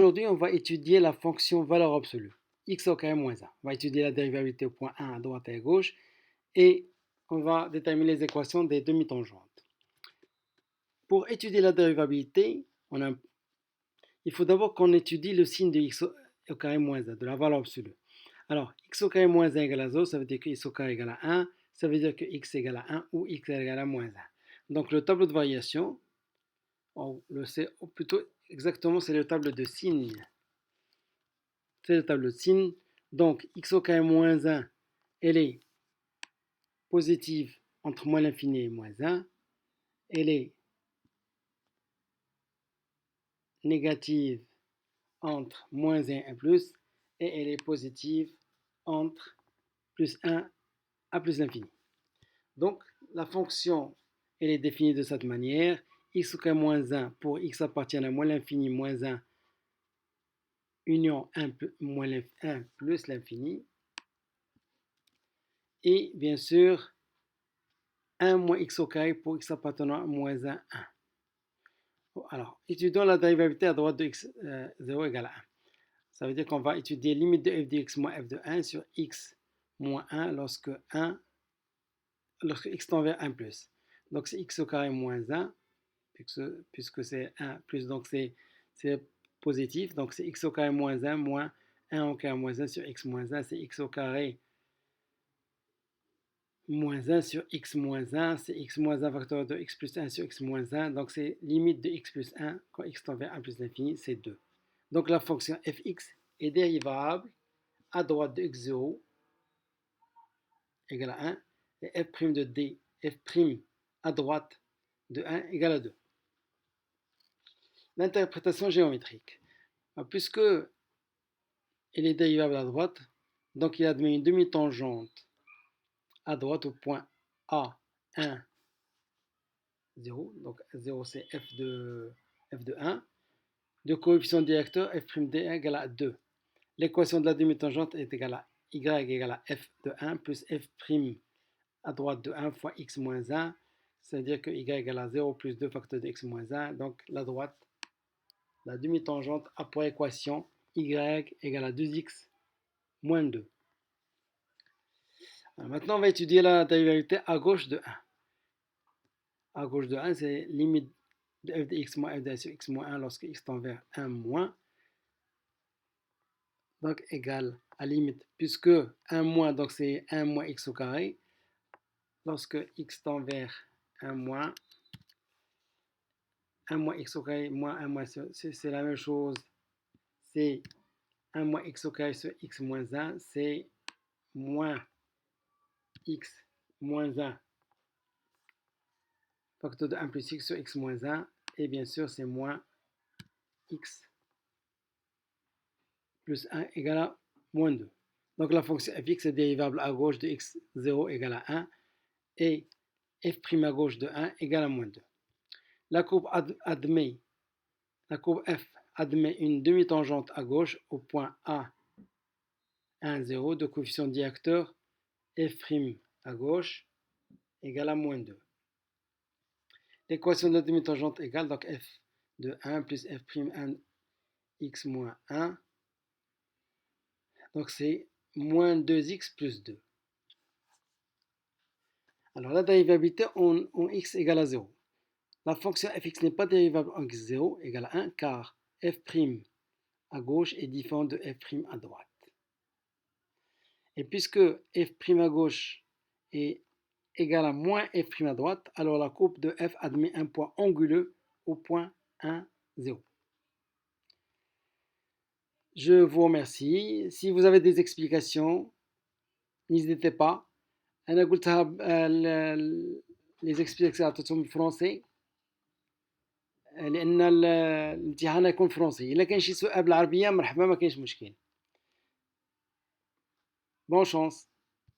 Aujourd'hui, on va étudier la fonction valeur absolue, x au carré moins 1. On va étudier la dérivabilité au point 1 à droite et à gauche et on va déterminer les équations des demi-tangentes. Pour étudier la dérivabilité, il faut d'abord qu'on étudie le signe de x au carré moins 1, de la valeur absolue. Alors, x au carré moins 1 égale à 0, ça veut dire que x au carré égale à 1, ça veut dire que x égale à 1 ou x égale à moins 1. Donc, le tableau de variation, on le sait, ou plutôt exactement, c'est le tableau de signes. C'est le tableau de signes. Donc, x au carré moins 1, elle est positive entre moins l'infini et moins 1. Elle est négative entre moins 1 et plus. Et elle est positive entre plus 1 à plus l'infini. Donc, la fonction, elle est définie de cette manière. X au carré moins 1 pour x appartient à moins l'infini moins 1 union 1 plus l'infini. Et bien sûr, 1 moins x au carré pour x appartenant à moins 1, 1. Alors, étudions la dérivabilité à droite de x 0 égale à 1. Ça veut dire qu'on va étudier limite de f de x moins f de 1 sur x moins 1 lorsque x tend vers 1 plus. Donc c'est x au carré moins 1, puisque c'est 1 plus, donc c'est positif. Donc c'est x au carré moins 1 moins 1 au carré moins 1 sur x moins 1, c'est x au carré moins 1 sur x moins 1, c'est x moins 1 facteur de x plus 1 sur x moins 1, donc c'est limite de x plus 1 quand x tend vers 1 plus l'infini, c'est 2. Donc la fonction fx est dérivable à droite de x0 égale à 1 et f' de d, f' à droite de 1 égale à 2. L'interprétation géométrique. Puisque elle est dérivable à droite, donc il admet une demi-tangente à droite au point A, 1, 0. Donc 0 c'est f de 1. De coefficient directeur f'd égale à 2. L'équation de la demi-tangente est égale à y égale à f de 1 plus f' à droite de 1 fois x moins 1. C'est-à-dire que y égale à 0 plus 2 facteur de x moins 1. Donc la droite, la demi-tangente a pour équation y égale à 2x moins 2. Alors maintenant, on va étudier la dérivabilité à gauche de 1. À gauche de 1, c'est limite de f de x moins f de 1 sur x moins 1 lorsque x tend vers 1 moins. Donc égal à limite, puisque 1 moins, donc c'est 1 moins x au carré. Lorsque x tend vers 1 moins, 1 moins x au carré moins 1 moins, c'est la même chose. C'est 1 moins x au carré sur x moins 1, c'est moins x moins 1 facteur de 1 plus x sur x moins 1. Et bien sûr, c'est moins x plus 1 égale à moins 2. Donc la fonction fx est dérivable à gauche de x0 égale à 1 et f' à gauche de 1 égale à moins 2. La courbe f admet une demi-tangente à gauche au point A, 1, 0 de coefficient directeur f' à gauche égale à moins 2. L'équation de la demi-tangente égale donc f de 1 plus f'1 x moins 1. Donc c'est moins 2x plus 2. Alors la dérivabilité en x égale à 0. La fonction fx n'est pas dérivable en x0 égale à 1 car f' à gauche est différent de f' à droite. Et puisque f' à gauche est égal à moins f' à droite, alors la courbe de f admet un point anguleux au point 1, 0. Je vous remercie. Si vous avez des explications, n'hésitez pas. أنا قلتها les explications عطيتهم بالفرنسي لأن الامتحان هيكون فرنسي. إلا كان شي سؤال بالعربية مرحبا، ما كاينش مشكل. Bonne chance.